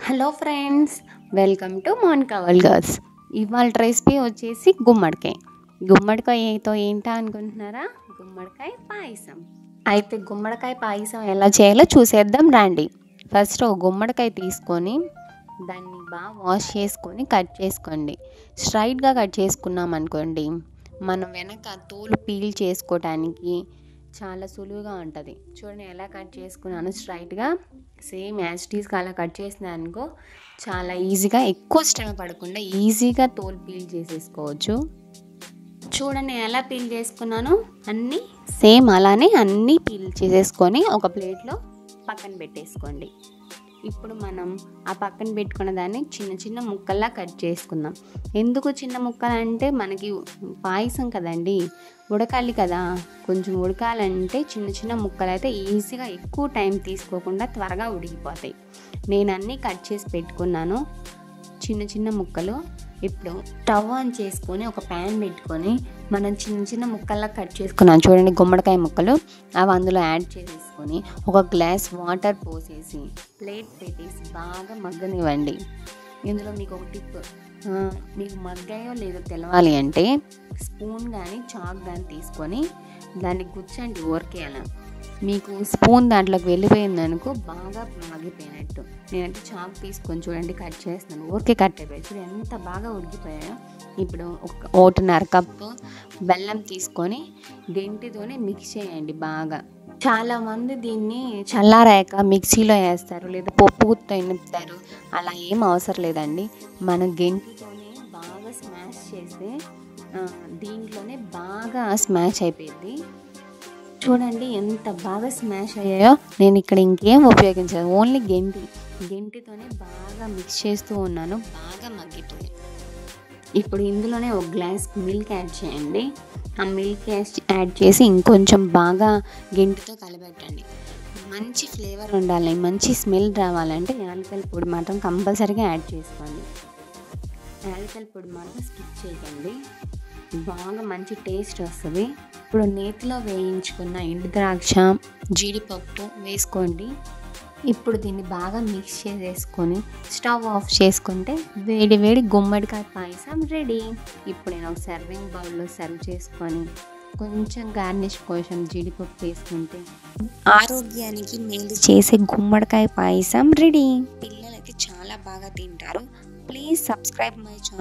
Hello friends, welcome to Monika world girls. ఇవాళ recipe వచ్చేసి గుమ్మడికాయతో ఏంటా అనుకుంటున్నారా? గుమ్మడికాయ పాయసం. అయితే గుమ్మడికాయ పాయసం ఎలా చేయాలో చూసేద్దాం రండి. ఫస్ట్ ఒక గుమ్మడికాయ తీసుకొని దాన్ని బాగా వాష్ చేసుకొని కట్ చేసుకోండి. స్ట్రైట్గా కట్ చేసుకున్నాం అనుకోండి, మనం వెనక తోలు పీల్ చేసుకోవటానికి చాలా సులువుగా ఉంటుంది. చూడండి ఎలా కట్ చేసుకున్నాను, స్ట్రైట్గా సేమ్ యాజ్ టీస్గా అలా కట్ చేసినా అనుకో చాలా ఈజీగా, ఎక్కువ శ్రమ పడకుండా ఈజీగా తోలు పీల్ చేసేసుకోవచ్చు. చూడండి ఎలా పీల్ చేసుకున్నాను, అన్నీ సేమ్ అలానే అన్నీ పీల్ చేసేసుకొని ఒక ప్లేట్లో పక్కన పెట్టేసుకోండి. ఇప్పుడు మనం ఆ పక్కన పెట్టుకున్న దాన్ని చిన్న చిన్న ముక్కల్లా కట్ చేసుకుందాం. ఎందుకు చిన్న ముక్కలు అంటే మనకి పాయసం కదండి, ఉడకాలి కదా. కొంచెం ఉడకాలంటే చిన్న చిన్న ముక్కలు అయితే ఈజీగా ఎక్కువ టైం తీసుకోకుండా త్వరగా ఉడికిపోతాయి. నేను అన్నీ కట్ చేసి పెట్టుకున్నాను చిన్న చిన్న ముక్కలు. ఇప్పుడు స్టవ్ ఆన్ చేసుకొని ఒక ప్యాన్ పెట్టుకొని మనం చిన్న చిన్న ముక్కల్లా కట్ చేసుకున్నాం చూడండి గుమ్మడికాయ ముక్కలు, అవి అందులో యాడ్ చేసేసుకొని ఒక గ్లాస్ వాటర్ పోసేసి ప్లేట్ పెట్టేసి బాగా మగ్గనివ్వండి. ఇందులో మీకు ఒక టిప్, మీకు మగ్గాయో లేదో తెలవాలి అంటే స్పూన్ కానీ చాక్ కానీ తీసుకొని దాన్ని గుచ్చండి ఊరికే అలా. మీకు స్పూన్ దాంట్లోకి వెళ్ళిపోయింది అనుకో బాగా మగ్గిపోయినట్టు. నేనంటే చాక్ తీసుకొని చూడండి కట్ చేస్తున్నాను, ఊరికే కట్ అయిపోయి చూడండి ఎంత బాగా ఉడికిపోయాయో. ఇప్పుడు 1.5 కప్పు బెల్లం తీసుకొని గెంటితోనే మిక్స్ చేయండి బాగా. చాలామంది దీన్ని చల్లారాక మిక్సీలో వేస్తారు, లేదా పప్పు గుత్తో ఎనుపుతారు. అలా ఏం అవసరం లేదండి, మనం గెంటితోనే బాగా స్మాష్ చేస్తే దీంట్లోనే బాగా స్మాష్ అయిపోయింది. చూడండి ఎంత బాగా స్మాష్ అయ్యాయో. నేను ఇక్కడ ఇంకేం ఉపయోగించాను, ఓన్లీ గెంటితోనే బాగా మిక్స్ చేస్తూ ఉన్నాను, బాగా మగ్గిపోయి. ఇప్పుడు ఇందులోనే ఒక గ్లాస్ మిల్క్ యాడ్ చేయండి. ఆ మిల్క్ యాడ్ చేసి ఇంకొంచెం బాగా గెంటితో కలబెట్టండి. మంచి ఫ్లేవర్ ఉండాలి, మంచి స్మెల్ రావాలంటే యాలకుల పొడి మాత్రం కంపల్సరీగా యాడ్ చేసుకోండి. యాలకుల పొడి మాత్రం స్కిప్ చేయకండి, బాగా మంచి టేస్ట్ వస్తుంది. ఇప్పుడు నేతిలో వేయించుకున్న ఎండు ద్రాక్ష, జీడిపప్పు వేసుకోండి. ఇప్పుడు దీన్ని బాగా మిక్స్ చేసేసుకొని స్టవ్ ఆఫ్ చేసుకుంటే వేడి వేడి గుమ్మడికాయ పాయసం రెడీ. ఇప్పుడు నేను ఒక సర్వింగ్ బౌల్లో సర్వ్ చేసుకొని కొంచెం గార్నిష్ కోసం జీడిపప్పు వేసుకుంటే ఆరోగ్యానికి మేలు చేసే గుమ్మడికాయ పాయసం రెడీ. పిల్లలైతే చాలా బాగా తింటారు. Please subscribe my channel.